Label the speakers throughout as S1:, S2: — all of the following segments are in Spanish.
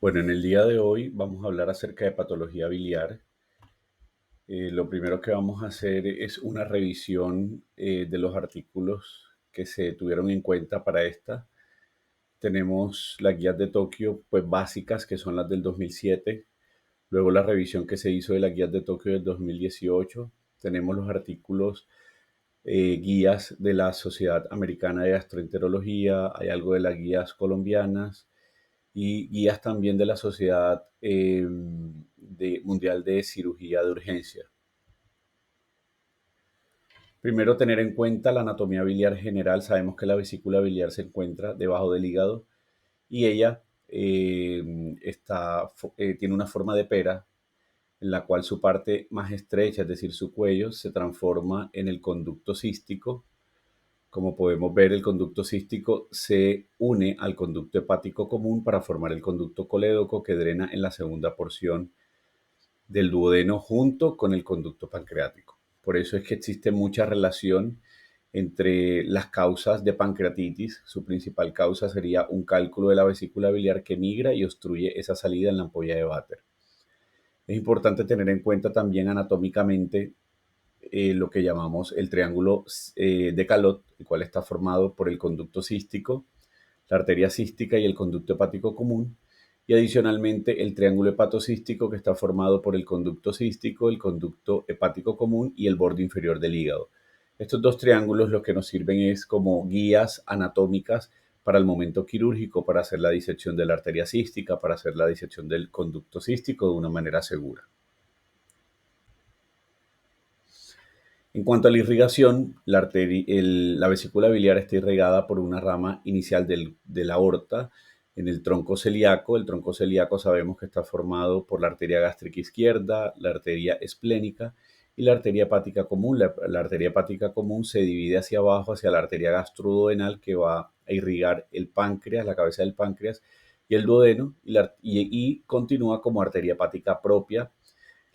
S1: Bueno, en el día de hoy vamos a hablar acerca de patología biliar. Lo primero que vamos a hacer es una revisión de los artículos que se tuvieron en cuenta para esta. Tenemos las guías de Tokio, pues básicas, que son las del 2007. Luego la revisión que se hizo de las guías de Tokio del 2018. Tenemos los artículos, guías de la Sociedad Americana de Gastroenterología. Hay algo de las guías colombianas y guías también de la Sociedad Mundial de Cirugía de Urgencia. Primero, tener en cuenta la anatomía biliar general. Sabemos que la vesícula biliar se encuentra debajo del hígado y ella tiene una forma de pera en la cual su parte más estrecha, es decir, su cuello, se transforma en el conducto cístico. Como podemos ver, el conducto cístico se une al conducto hepático común para formar el conducto colédoco que drena en la segunda porción del duodeno junto con el conducto pancreático. Por eso es que existe mucha relación entre las causas de pancreatitis. Su principal causa sería un cálculo de la vesícula biliar que migra y obstruye esa salida en la ampolla de Vater. Es importante tener en cuenta también anatómicamente lo que llamamos el triángulo de Calot, el cual está formado por el conducto cístico, la arteria cística y el conducto hepático común, y adicionalmente el triángulo hepatocístico, que está formado por el conducto cístico, el conducto hepático común y el borde inferior del hígado. Estos dos triángulos lo que nos sirven es como guías anatómicas para el momento quirúrgico, para hacer la disección de la arteria cística, para hacer la disección del conducto cístico de una manera segura. En cuanto a la irrigación, la vesícula biliar está irrigada por una rama inicial de la aorta en el tronco celíaco. El tronco celíaco sabemos que está formado por la arteria gástrica izquierda, la arteria esplénica y la arteria hepática común. La arteria hepática común se divide hacia abajo, hacia la arteria gastroduodenal, que va a irrigar el páncreas, la cabeza del páncreas y el duodeno, y continúa como arteria hepática propia,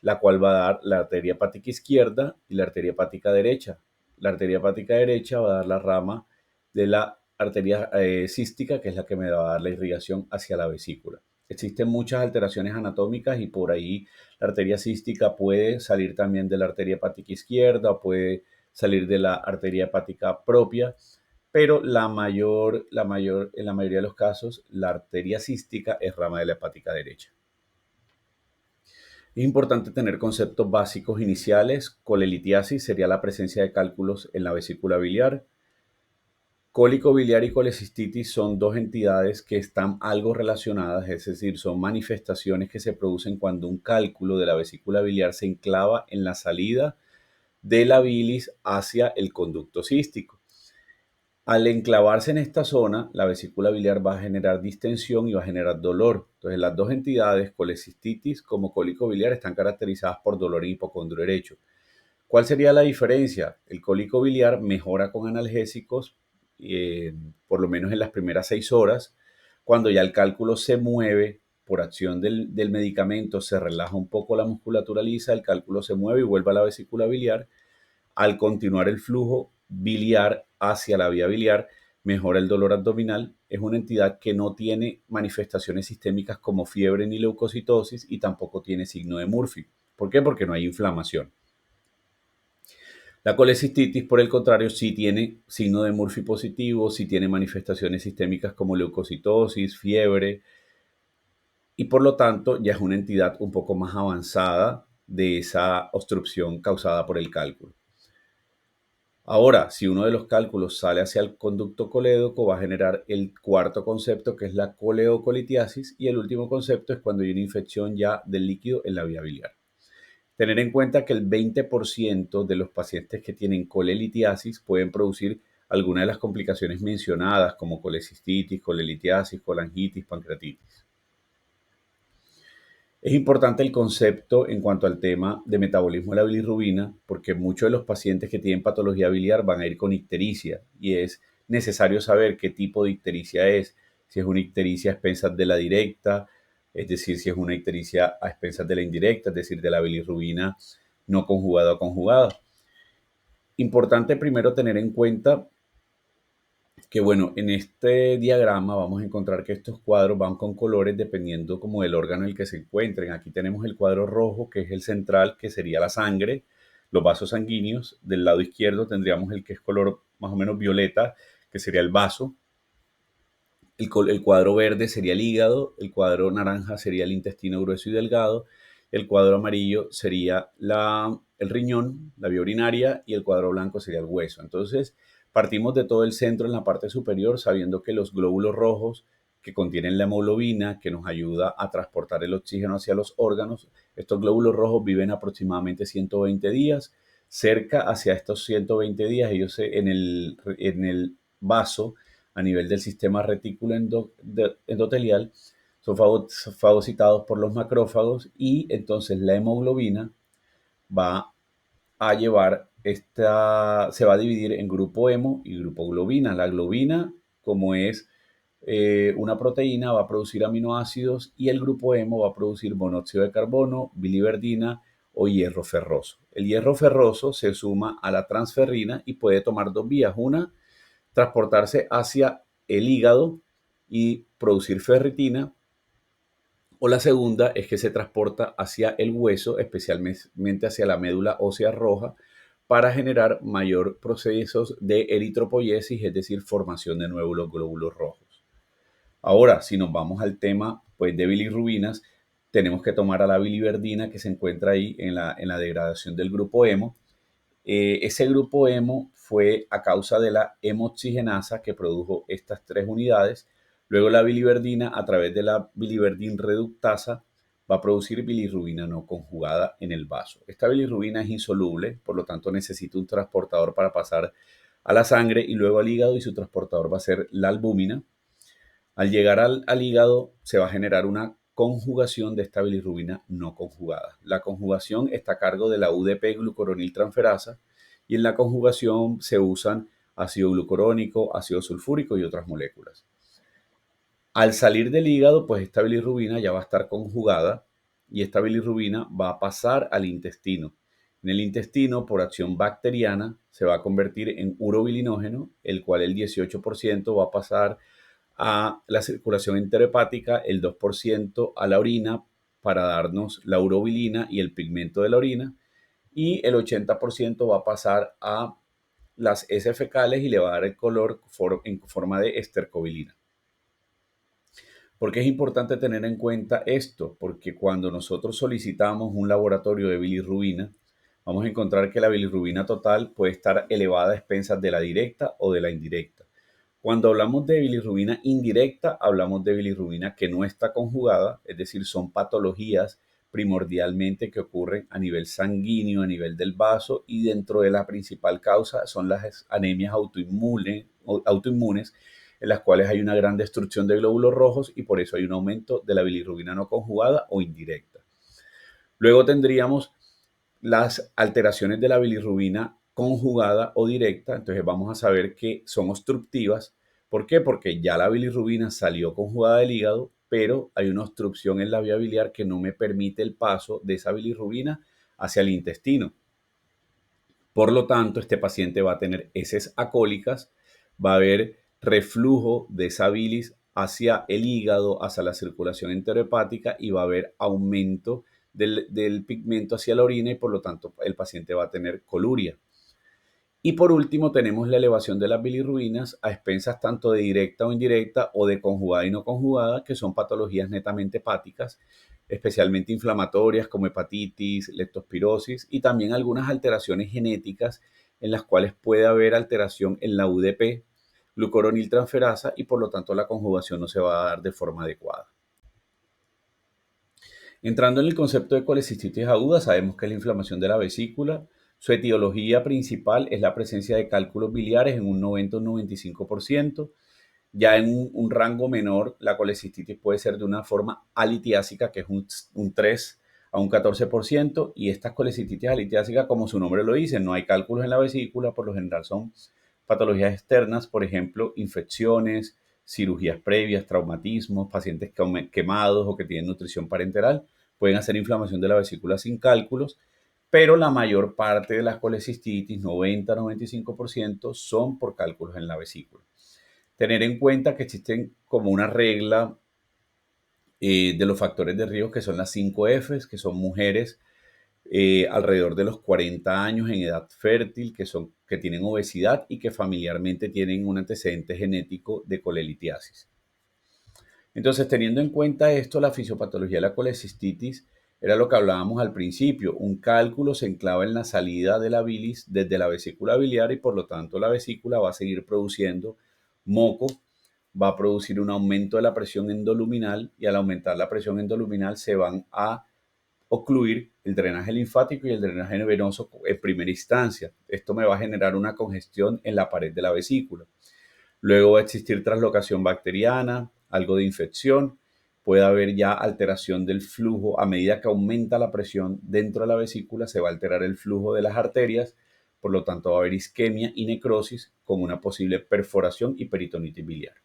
S1: la cual va a dar la arteria hepática izquierda y la arteria hepática derecha. La arteria hepática derecha va a dar la rama de la arteria cística, que es la que me va a dar la irrigación hacia la vesícula. Existen muchas alteraciones anatómicas y por ahí la arteria cística puede salir también de la arteria hepática izquierda o puede salir de la arteria hepática propia, pero en la mayoría de los casos, la arteria cística es rama de la hepática derecha. Es importante tener conceptos básicos iniciales. Colelitiasis sería la presencia de cálculos en la vesícula biliar. Cólico biliar y colecistitis son dos entidades que están algo relacionadas, es decir, son manifestaciones que se producen cuando un cálculo de la vesícula biliar se enclava en la salida de la bilis hacia el conducto cístico. Al enclavarse en esta zona, la vesícula biliar va a generar distensión y va a generar dolor. Entonces, las dos entidades, colecistitis como cólico biliar, están caracterizadas por dolor en hipocondrio derecho. ¿Cuál sería la diferencia? El cólico biliar mejora con analgésicos, por lo menos en las primeras 6 horas. Cuando ya el cálculo se mueve por acción del medicamento, se relaja un poco la musculatura lisa, el cálculo se mueve y vuelve a la vesícula biliar. Al continuar el flujo biliar hacia la vía biliar, mejora el dolor abdominal. Es una entidad que no tiene manifestaciones sistémicas como fiebre ni leucocitosis y tampoco tiene signo de Murphy. ¿Por qué? Porque no hay inflamación. La colecistitis, por el contrario, sí tiene signo de Murphy positivo, sí tiene manifestaciones sistémicas como leucocitosis, fiebre, y por lo tanto ya es una entidad un poco más avanzada de esa obstrucción causada por el cálculo. Ahora, si uno de los cálculos sale hacia el conducto colédoco, va a generar el cuarto concepto, que es la coleocolitiasis, y el último concepto es cuando hay una infección ya del líquido en la vía biliar. Tener en cuenta que el 20% de los pacientes que tienen colelitiasis pueden producir alguna de las complicaciones mencionadas, como colecistitis, colelitiasis, colangitis, pancreatitis. Es importante el concepto en cuanto al tema de metabolismo de la bilirrubina, porque muchos de los pacientes que tienen patología biliar van a ir con ictericia y es necesario saber qué tipo de ictericia es, si es una ictericia a expensas de la directa, es decir, si es una ictericia a expensas de la indirecta, es decir, de la bilirrubina no conjugada o conjugada. Importante primero tener en cuenta que bueno, en este diagrama vamos a encontrar que estos cuadros van con colores dependiendo como del órgano en el que se encuentren. Aquí tenemos el cuadro rojo, que es el central, que sería la sangre, los vasos sanguíneos. Del lado izquierdo tendríamos el que es color más o menos violeta, que sería el vaso. El cuadro verde sería el hígado, el cuadro naranja sería el intestino grueso y delgado, el cuadro amarillo sería el riñón, la vía urinaria, y el cuadro blanco sería el hueso. Entonces, partimos de todo el centro en la parte superior, sabiendo que los glóbulos rojos que contienen la hemoglobina, que nos ayuda a transportar el oxígeno hacia los órganos, estos glóbulos rojos viven aproximadamente 120 días. Cerca hacia estos 120 días, ellos en el vaso a nivel del sistema retículo endotelial son fagocitados por los macrófagos, y entonces la hemoglobina va a se va a dividir en grupo hemo y grupo globina. La globina, como es una proteína, va a producir aminoácidos, y el grupo hemo va a producir monóxido de carbono, biliverdina o hierro ferroso. El hierro ferroso se suma a la transferrina y puede tomar dos vías. Una, transportarse hacia el hígado y producir ferritina, o la segunda es que se transporta hacia el hueso, especialmente hacia la médula ósea roja, para generar mayor procesos de eritropoyesis, es decir, formación de nuevos glóbulos rojos. Ahora, si nos vamos al tema pues, de bilirrubinas, tenemos que tomar a la biliverdina, que se encuentra ahí en la degradación del grupo hemo. Ese grupo hemo fue a causa de la hemoxigenasa que produjo estas tres unidades. Luego la biliverdina, a través de la biliverdin reductasa, va a producir bilirrubina no conjugada en el vaso. Esta bilirrubina es insoluble, por lo tanto necesita un transportador para pasar a la sangre y luego al hígado, y su transportador va a ser la albúmina. Al llegar al hígado se va a generar una conjugación de esta bilirrubina no conjugada. La conjugación está a cargo de la UDP-glucoroniltransferasa, y en la conjugación se usan ácido glucurónico, ácido sulfúrico y otras moléculas. Al salir del hígado, pues esta bilirrubina ya va a estar conjugada, y esta bilirrubina va a pasar al intestino. En el intestino, por acción bacteriana, se va a convertir en urobilinógeno, el cual el 18% va a pasar a la circulación enterohepática, el 2% a la orina para darnos la urobilina y el pigmento de la orina, y el 80% va a pasar a las heces fecales y le va a dar el color en forma de estercobilina. ¿Por qué es importante tener en cuenta esto? Porque cuando nosotros solicitamos un laboratorio de bilirrubina, vamos a encontrar que la bilirrubina total puede estar elevada a expensas de la directa o de la indirecta. Cuando hablamos de bilirrubina indirecta, hablamos de bilirrubina que no está conjugada, es decir, son patologías primordialmente que ocurren a nivel sanguíneo, a nivel del vaso, y dentro de la principal causa son las anemias autoinmunes, en las cuales hay una gran destrucción de glóbulos rojos, y por eso hay un aumento de la bilirrubina no conjugada o indirecta. Luego tendríamos las alteraciones de la bilirrubina conjugada o directa. Entonces vamos a saber que son obstructivas. ¿Por qué? Porque ya la bilirrubina salió conjugada del hígado, pero hay una obstrucción en la vía biliar que no me permite el paso de esa bilirrubina hacia el intestino. Por lo tanto, este paciente va a tener heces acólicas, va a haber reflujo de esa bilis hacia el hígado, hacia la circulación enterohepática, y va a haber aumento del pigmento hacia la orina, y por lo tanto el paciente va a tener coluria. Y por último tenemos la elevación de las bilirrubinas a expensas tanto de directa o indirecta, o de conjugada y no conjugada, que son patologías netamente hepáticas, especialmente inflamatorias como hepatitis, leptospirosis, y también algunas alteraciones genéticas en las cuales puede haber alteración en la UDP, glucoroniltransferasa, y por lo tanto la conjugación no se va a dar de forma adecuada. Entrando en el concepto de colecistitis aguda, sabemos que es la inflamación de la vesícula. Su etiología principal es la presencia de cálculos biliares en un 90 o 95%. Ya en un rango menor, la colecistitis puede ser de una forma alitiásica, que es un 3 a un 14%, y estas colecistitis alitiásicas, como su nombre lo dice, no hay cálculos en la vesícula, por lo general son patologías externas, por ejemplo, infecciones, cirugías previas, traumatismos, pacientes quemados o que tienen nutrición parenteral, pueden hacer inflamación de la vesícula sin cálculos, pero la mayor parte de las colecistitis, 90-95%, son por cálculos en la vesícula. Tener en cuenta que existen como una regla de los factores de riesgo que son las 5 Fs, que son mujeres alrededor de los 40 años en edad fértil, que tienen obesidad y que familiarmente tienen un antecedente genético de colelitiasis. Entonces, teniendo en cuenta esto, la fisiopatología de la colecistitis era lo que hablábamos al principio. Un cálculo se enclava en la salida de la bilis desde la vesícula biliar y por lo tanto la vesícula va a seguir produciendo moco, va a producir un aumento de la presión endoluminal y al aumentar la presión endoluminal se van a ocluir el drenaje linfático y el drenaje venoso en primera instancia. Esto me va a generar una congestión en la pared de la vesícula. Luego va a existir traslocación bacteriana, algo de infección, puede haber ya alteración del flujo. A medida que aumenta la presión dentro de la vesícula, se va a alterar el flujo de las arterias, por lo tanto va a haber isquemia y necrosis con una posible perforación y peritonitis biliar.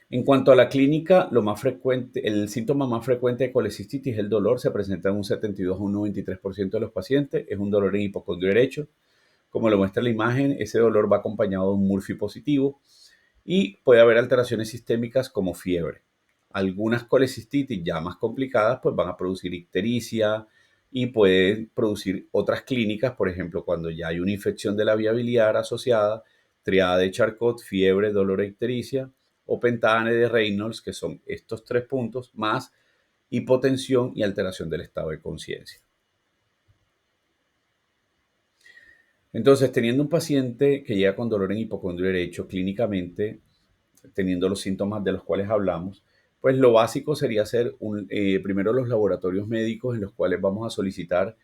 S1: En cuanto a la clínica, lo más frecuente, el síntoma más frecuente de colecistitis es el dolor, se presenta en un 72 a un 93% de los pacientes, es un dolor en hipocondrio derecho. Como lo muestra la imagen, ese dolor va acompañado de un Murphy positivo y puede haber alteraciones sistémicas como fiebre. Algunas colecistitis ya más complicadas pues van a producir ictericia y pueden producir otras clínicas, por ejemplo, cuando ya hay una infección de la vía biliar asociada, triada de Charcot, fiebre, dolor e ictericia, o pentane de Reynolds, que son estos 3 puntos, más hipotensión y alteración del estado de conciencia. Entonces, teniendo un paciente que llega con dolor en hipocondrio derecho, clínicamente, teniendo los síntomas de los cuales hablamos, pues lo básico sería hacer primero los laboratorios médicos en los cuales vamos a solicitar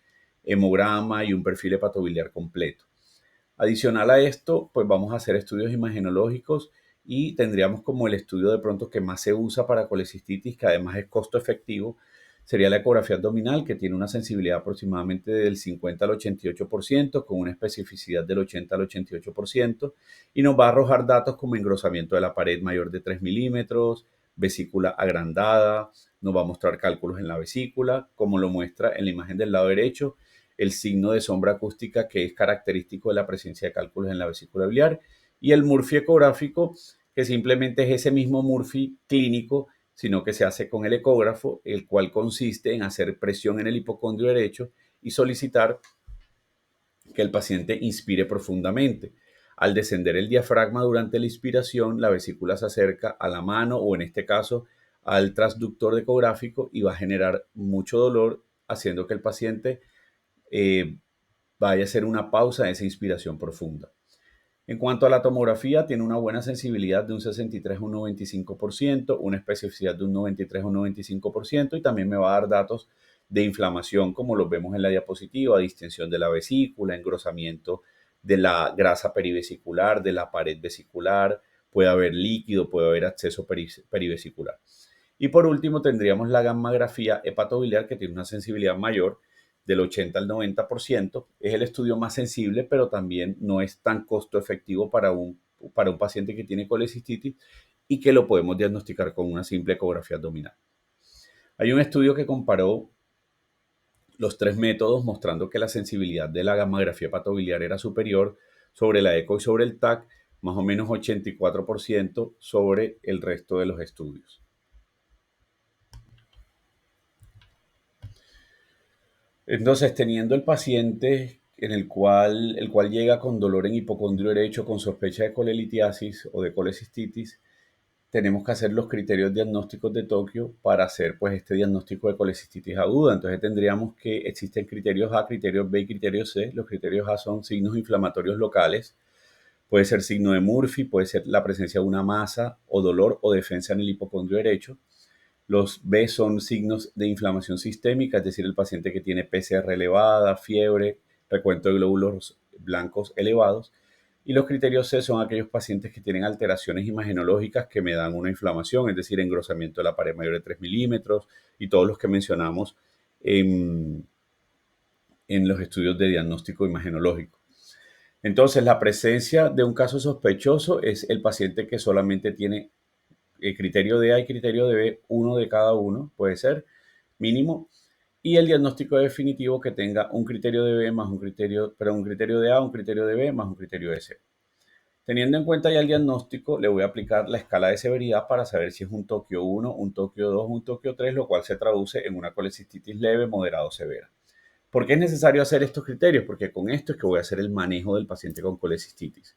S1: hemograma y un perfil hepatobiliar completo. Adicional a esto, pues vamos a hacer estudios imagenológicos y tendríamos como el estudio de pronto que más se usa para colecistitis, que además es costo efectivo, sería la ecografía abdominal, que tiene una sensibilidad aproximadamente del 50 al 88%, con una especificidad del 80 al 88%, y nos va a arrojar datos como engrosamiento de la pared mayor de 3 milímetros, vesícula agrandada, nos va a mostrar cálculos en la vesícula, como lo muestra en la imagen del lado derecho, el signo de sombra acústica que es característico de la presencia de cálculos en la vesícula biliar, y el Murphy ecográfico, que simplemente es ese mismo Murphy clínico, sino que se hace con el ecógrafo, el cual consiste en hacer presión en el hipocondrio derecho y solicitar que el paciente inspire profundamente. Al descender el diafragma durante la inspiración, la vesícula se acerca a la mano o en este caso al transductor ecográfico y va a generar mucho dolor, haciendo que el paciente vaya a hacer una pausa en esa inspiración profunda. En cuanto a la tomografía, tiene una buena sensibilidad de un 63 a un 95%, una especificidad de un 93 a un 95% y también me va a dar datos de inflamación como los vemos en la diapositiva, distensión de la vesícula, engrosamiento de la grasa perivesicular, de la pared vesicular, puede haber líquido, puede haber acceso perivesicular. Y por último tendríamos la gammagrafía hepatobiliar que tiene una sensibilidad mayor del 80 al 90%. Es el estudio más sensible, pero también no es tan costo efectivo para un paciente que tiene colecistitis y que lo podemos diagnosticar con una simple ecografía abdominal. Hay un estudio que comparó los 3 métodos mostrando que la sensibilidad de la gammagrafía hepatobiliar era superior sobre la eco y sobre el TAC, más o menos 84% sobre el resto de los estudios. Entonces, teniendo el paciente el cual llega con dolor en hipocondrio derecho con sospecha de colelitiasis o de colecistitis, tenemos que hacer los criterios diagnósticos de Tokio para hacer pues este diagnóstico de colecistitis aguda. Entonces tendríamos que existen criterios A, criterios B y criterios C. Los criterios A son signos inflamatorios locales, puede ser signo de Murphy, puede ser la presencia de una masa o dolor o defensa en el hipocondrio derecho. Los B son signos de inflamación sistémica, es decir, el paciente que tiene PCR elevada, fiebre, recuento de glóbulos blancos elevados. Y los criterios C son aquellos pacientes que tienen alteraciones imagenológicas que me dan una inflamación, es decir, engrosamiento de la pared mayor de 3 milímetros y todos los que mencionamos en los estudios de diagnóstico imagenológico. Entonces, la presencia de un caso sospechoso es el paciente que solamente tiene el criterio de A y criterio de B, uno de cada uno, puede ser mínimo, y el diagnóstico definitivo que tenga un criterio de B más un criterio de A, un criterio de B más un criterio de C. Teniendo en cuenta ya el diagnóstico, le voy a aplicar la escala de severidad para saber si es un Tokio 1, un Tokio 2, un Tokio 3, lo cual se traduce en una colecistitis leve, moderada o severa. ¿Por qué es necesario hacer estos criterios? Porque con esto es que voy a hacer el manejo del paciente con colecistitis.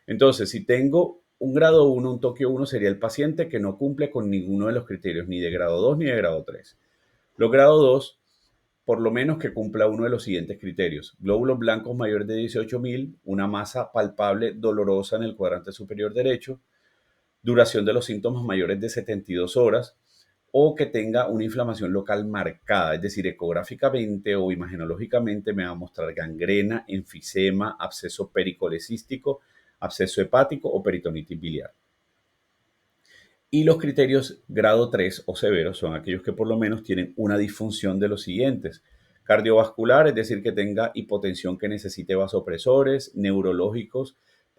S1: Entonces, si tengo un grado 1, un Tokio 1 sería el paciente que no cumple con ninguno de los criterios, ni de grado 2 ni de grado 3. Los grado 2, por lo menos que cumpla uno de los siguientes criterios: glóbulos blancos mayores de 18.000, una masa palpable dolorosa en el cuadrante superior derecho, duración de los síntomas mayores de 72 horas, o que tenga una inflamación local marcada, es decir, ecográficamente o imagenológicamente me va a mostrar gangrena, enfisema, absceso pericolecístico, absceso hepático o peritonitis biliar. Y los criterios grado 3 o severos son aquellos que por lo menos tienen una disfunción de los siguientes: cardiovascular, es decir, que tenga hipotensión que necesite vasopresores; neurológicos,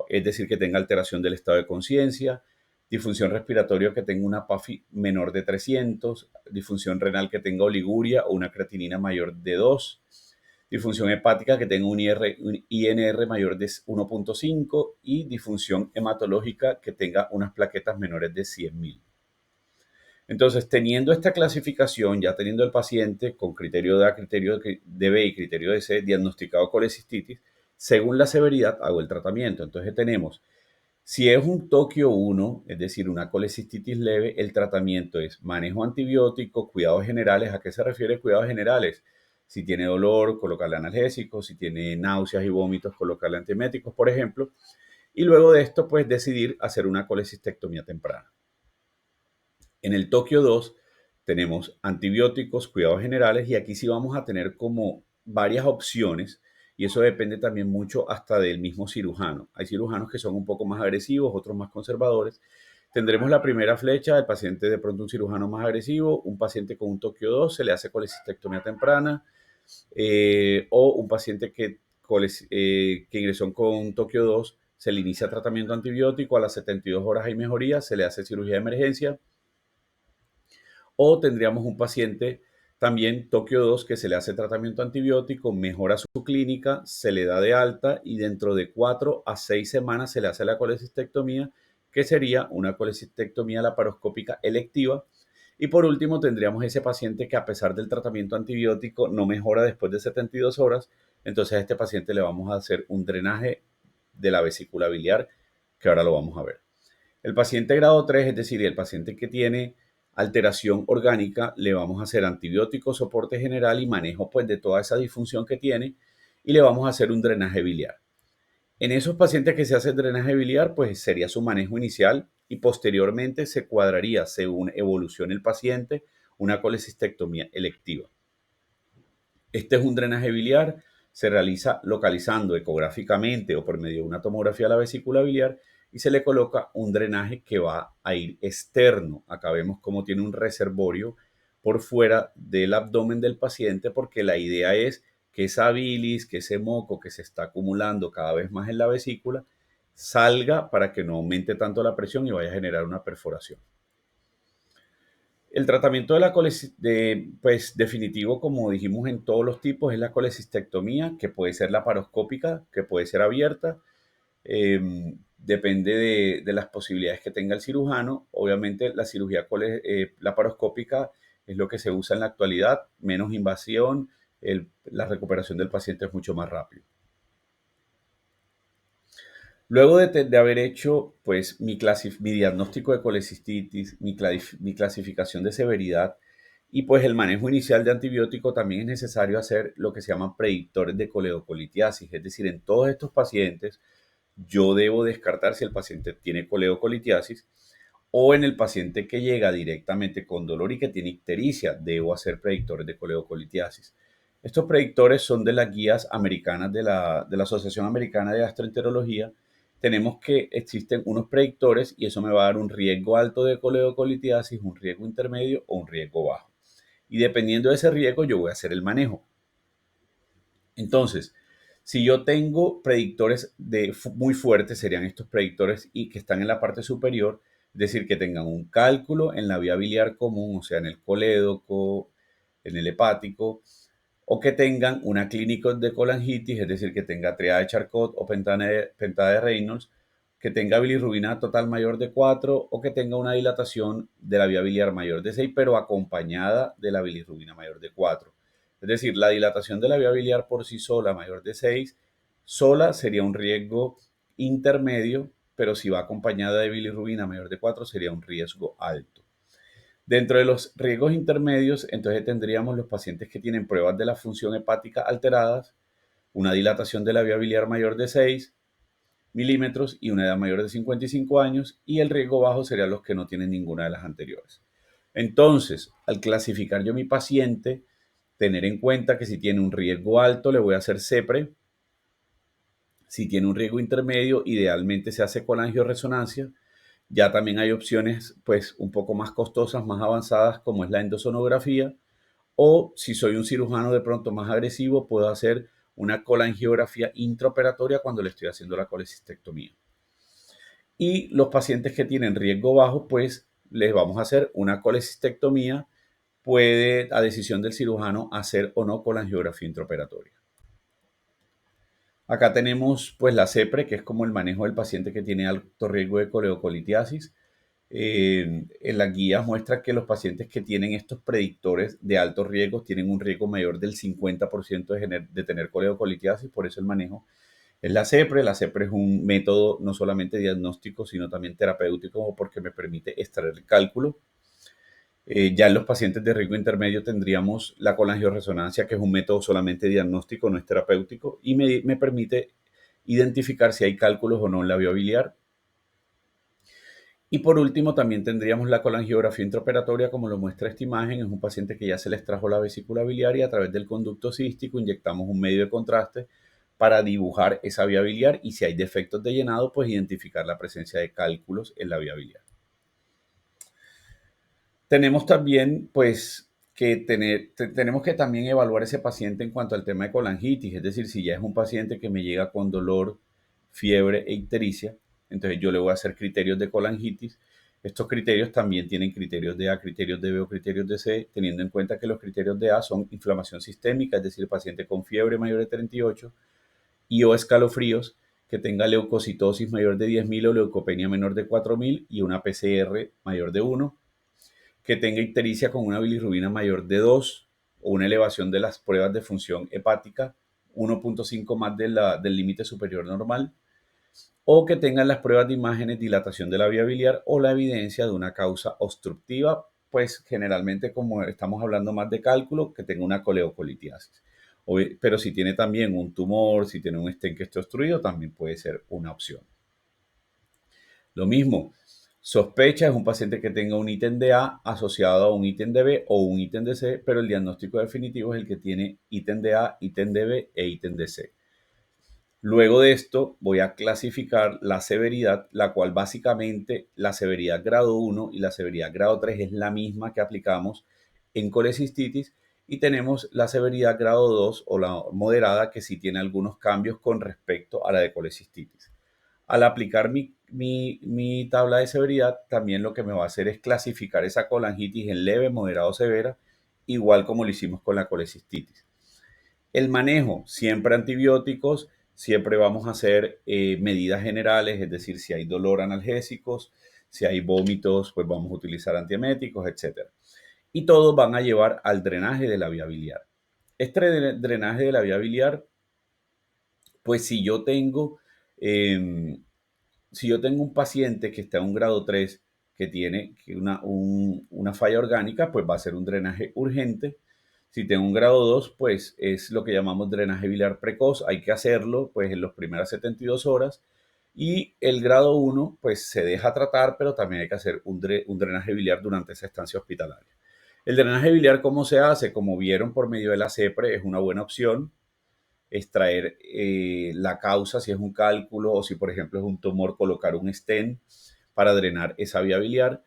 S1: es decir, que tenga alteración del estado de conciencia; disfunción respiratoria que tenga una PAFI menor de 300; disfunción renal que tenga oliguria o una creatinina mayor de 2; disfunción hepática que tenga un INR mayor de 1.5 y disfunción hematológica que tenga unas plaquetas menores de 100.000. Entonces, teniendo esta clasificación, ya teniendo el paciente con criterio de A, criterio de B y criterio de C diagnosticado colecistitis, según la severidad hago el tratamiento. Entonces tenemos, si es un Tokio 1, es decir, una colecistitis leve, el tratamiento es manejo antibiótico, cuidados generales. ¿A qué se refiere cuidados generales? Si tiene dolor, colocarle analgésicos; si tiene náuseas y vómitos, colocarle antieméticos, por ejemplo. Y luego de esto, pues decidir hacer una colecistectomía temprana. En el Tokio 2 tenemos antibióticos, cuidados generales, y aquí sí vamos a tener como varias opciones, y eso depende también mucho hasta del mismo cirujano. Hay cirujanos que son un poco más agresivos, otros más conservadores. Tendremos la primera flecha: el paciente de pronto un cirujano más agresivo, un paciente con un Tokio 2 se le hace colecistectomía temprana, o un paciente que ingresó con un Tokio 2 se le inicia tratamiento antibiótico, a las 72 horas hay mejoría, se le hace cirugía de emergencia. O tendríamos un paciente también Tokio 2 que se le hace tratamiento antibiótico, mejora su clínica, se le da de alta y dentro de 4 a 6 semanas se le hace la colecistectomía, que sería una colecistectomía laparoscópica electiva. Y por último tendríamos ese paciente que, a pesar del tratamiento antibiótico, no mejora después de 72 horas. Entonces a este paciente le vamos a hacer un drenaje de la vesícula biliar, que ahora lo vamos a ver. El paciente grado 3, es decir, el paciente que tiene alteración orgánica, le vamos a hacer antibiótico, soporte general y manejo pues de toda esa disfunción que tiene, y le vamos a hacer un drenaje biliar. En esos pacientes que se hace el drenaje biliar, pues sería su manejo inicial, y posteriormente se cuadraría, según evolucione el paciente, una colecistectomía electiva. Este es un drenaje biliar, se realiza localizando ecográficamente o por medio de una tomografía a la vesícula biliar, y se le coloca un drenaje que va a ir externo. Acá vemos cómo tiene un reservorio por fuera del abdomen del paciente, porque la idea es que esa bilis, que ese moco que se está acumulando cada vez más en la vesícula, salga para que no aumente tanto la presión y vaya a generar una perforación. El tratamiento de la pues definitivo, como dijimos en todos los tipos, es la colecistectomía, que puede ser laparoscópica, que puede ser abierta. Depende de las posibilidades que tenga el cirujano. Obviamente la cirugía laparoscópica es lo que se usa en la actualidad, menos invasión, la recuperación del paciente es mucho más rápido. Luego de haber hecho pues mi diagnóstico de colecistitis, mi clasificación de severidad y pues el manejo inicial de antibiótico, también es necesario hacer lo que se llaman predictores de coleocolitiasis. Es decir, en todos estos pacientes yo debo descartar si el paciente tiene coleocolitiasis, o en el paciente que llega directamente con dolor y que tiene ictericia, debo hacer predictores de coleocolitiasis. Estos predictores son de las guías americanas de la Asociación Americana de Gastroenterología. Tenemos que existen unos predictores y eso me va a dar un riesgo alto de coleocolitiasis, un riesgo intermedio o un riesgo bajo. Y dependiendo de ese riesgo, yo voy a hacer el manejo. Entonces, si yo tengo predictores muy fuertes, serían estos predictores y que están en la parte superior, es decir, que tengan un cálculo en la vía biliar común, o sea, en el colédoco, en el hepático, o que tengan una clínica de colangitis, es decir, que tenga triada de Charcot o pentada de Reynolds, que tenga bilirrubina total mayor de 4 o que tenga una dilatación de la vía biliar mayor de 6, pero acompañada de la bilirrubina mayor de 4. Es decir, la dilatación de la vía biliar por sí sola mayor de 6, sola sería un riesgo intermedio, pero si va acompañada de bilirrubina mayor de 4 sería un riesgo alto. Dentro de los riesgos intermedios, entonces tendríamos los pacientes que tienen pruebas de la función hepática alteradas, una dilatación de la vía biliar mayor de 6 milímetros y una edad mayor de 55 años, y el riesgo bajo serían los que no tienen ninguna de las anteriores. Entonces, al clasificar yo mi paciente, tener en cuenta que si tiene un riesgo alto le voy a hacer CEPRE, si tiene un riesgo intermedio, idealmente se hace con angioresonancia. Ya también hay opciones pues un poco más costosas, más avanzadas, como es la endosonografía, o si soy un cirujano de pronto más agresivo, puedo hacer una colangiografía intraoperatoria cuando le estoy haciendo la colecistectomía. Y los pacientes que tienen riesgo bajo, pues les vamos a hacer una colecistectomía. Puede, a decisión del cirujano, hacer o no colangiografía intraoperatoria. Acá tenemos pues la CEPRE, que es como el manejo del paciente que tiene alto riesgo de coleocolitiasis. En las guías muestra que los pacientes que tienen estos predictores de altos riesgos tienen un riesgo mayor del 50% de tener coleocolitiasis, por eso el manejo es la CEPRE. La CEPRE es un método no solamente diagnóstico, sino también terapéutico, porque me permite extraer el cálculo. Ya en los pacientes de riesgo intermedio tendríamos la colangioresonancia, que es un método solamente diagnóstico, no es terapéutico, y me permite identificar si hay cálculos o no en la vía biliar. Y por último, también tendríamos la colangiografía intraoperatoria, como lo muestra esta imagen. Es un paciente que ya se le extrajo la vesícula biliar y a través del conducto cístico inyectamos un medio de contraste para dibujar esa vía biliar, y si hay defectos de llenado, pues identificar la presencia de cálculos en la vía biliar. Tenemos también, pues, tenemos que también evaluar ese paciente en cuanto al tema de colangitis, es decir, si ya es un paciente que me llega con dolor, fiebre e ictericia, entonces yo le voy a hacer criterios de colangitis. Estos criterios también tienen criterios de A, criterios de B o criterios de C, teniendo en cuenta que los criterios de A son inflamación sistémica, es decir, paciente con fiebre mayor de 38 y o escalofríos, que tenga leucocitosis mayor de 10.000 o leucopenia menor de 4.000 y una PCR mayor de 1, que tenga ictericia con una bilirrubina mayor de 2 o una elevación de las pruebas de función hepática 1.5 más del límite superior normal, o que tengan las pruebas de imágenes dilatación de la vía biliar o la evidencia de una causa obstructiva, pues generalmente, como estamos hablando más de cálculo, que tenga una coleocolitiasis. Pero si tiene también un tumor, si tiene un stent que esté obstruido, también puede ser una opción. Lo mismo, sospecha es un paciente que tenga un ítem de A asociado a un ítem de B o un ítem de C, pero el diagnóstico definitivo es el que tiene ítem de A, ítem de B e ítem de C. Luego de esto voy a clasificar la severidad, la cual básicamente la severidad grado 1 y la severidad grado 3 es la misma que aplicamos en colecistitis, y tenemos la severidad grado 2 o la moderada, que sí tiene algunos cambios con respecto a la de colecistitis. Al aplicar mi tabla de severidad, también lo que me va a hacer es clasificar esa colangitis en leve, moderado o severa, igual como lo hicimos con la colecistitis. El manejo, siempre antibióticos, siempre vamos a hacer medidas generales, es decir, si hay dolor, analgésicos, si hay vómitos, pues vamos a utilizar antieméticos, etc. Y todos van a llevar al drenaje de la vía biliar. Este drenaje de la vía biliar, pues si yo tengo un paciente que está en un grado 3 que tiene una falla orgánica, pues va a ser un drenaje urgente. Si tengo un grado 2, pues es lo que llamamos drenaje biliar precoz. Hay que hacerlo pues en las primeras 72 horas. Y el grado 1, pues se deja tratar, pero también hay que hacer un drenaje biliar durante esa estancia hospitalaria. El drenaje biliar, ¿cómo se hace? Como vieron, por medio de la CEPRE, es una buena opción. Extraer la causa, si es un cálculo o si por ejemplo es un tumor, colocar un stent para drenar esa vía biliar.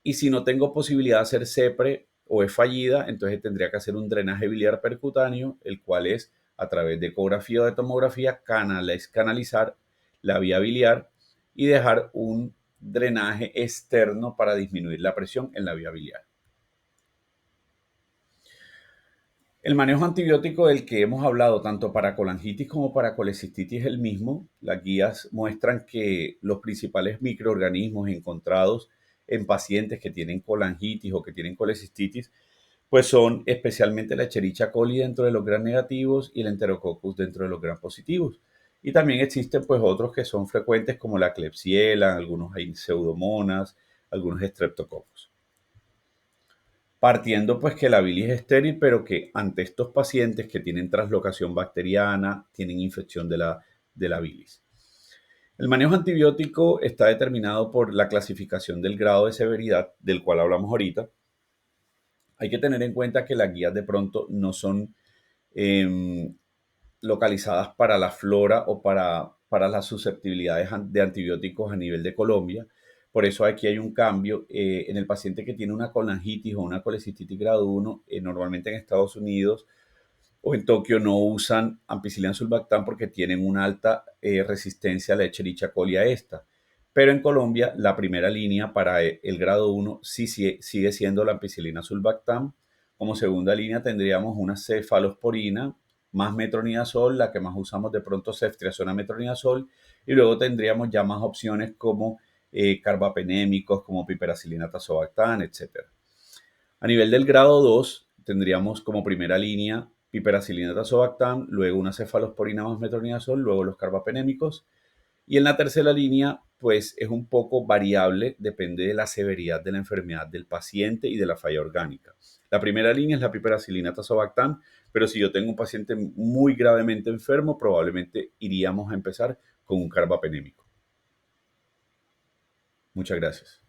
S1: Y si no tengo posibilidad de hacer CEPRE o es fallida, entonces tendría que hacer un drenaje biliar percutáneo, el cual es a través de ecografía o de tomografía canalizar la vía biliar y dejar un drenaje externo para disminuir la presión en la vía biliar. El manejo antibiótico del que hemos hablado tanto para colangitis como para colecistitis es el mismo. Las guías muestran que los principales microorganismos encontrados en pacientes que tienen colangitis o que tienen colecistitis pues son especialmente la Escherichia coli dentro de los gram negativos y el Enterococcus dentro de los gram positivos. Y también existen pues otros que son frecuentes como la Klebsiella, algunos hay pseudomonas, algunos Streptococcus. Partiendo pues que la bilis es estéril, pero que ante estos pacientes que tienen translocación bacteriana, tienen infección de la bilis. El manejo antibiótico está determinado por la clasificación del grado de severidad, del cual hablamos ahorita. Hay que tener en cuenta que las guías de pronto no son em, localizadas para la flora o para las susceptibilidades de antibióticos a nivel de Colombia. Por eso aquí hay un cambio. En el paciente que tiene una colangitis o una colecistitis grado 1, normalmente en Estados Unidos o en Tokio no usan ampicilina sulbactam porque tienen una alta resistencia a la Escherichia coli a esta. Pero en Colombia la primera línea para el grado 1 sí sigue siendo la ampicilina sulbactam. Como segunda línea tendríamos una cefalosporina más metronidazol, la que más usamos de pronto ceftriaxona metronidazol, y luego tendríamos ya más opciones como carbapenémicos, como piperacilina tazobactam, etc. A nivel del grado 2, tendríamos como primera línea piperacilina tazobactam, luego una cefalosporina más metronidazol, luego los carbapenémicos. Y en la tercera línea, pues es un poco variable, depende de la severidad de la enfermedad del paciente y de la falla orgánica. La primera línea es la piperacilina tazobactam, pero si yo tengo un paciente muy gravemente enfermo, probablemente iríamos a empezar con un carbapenémico. Muchas gracias.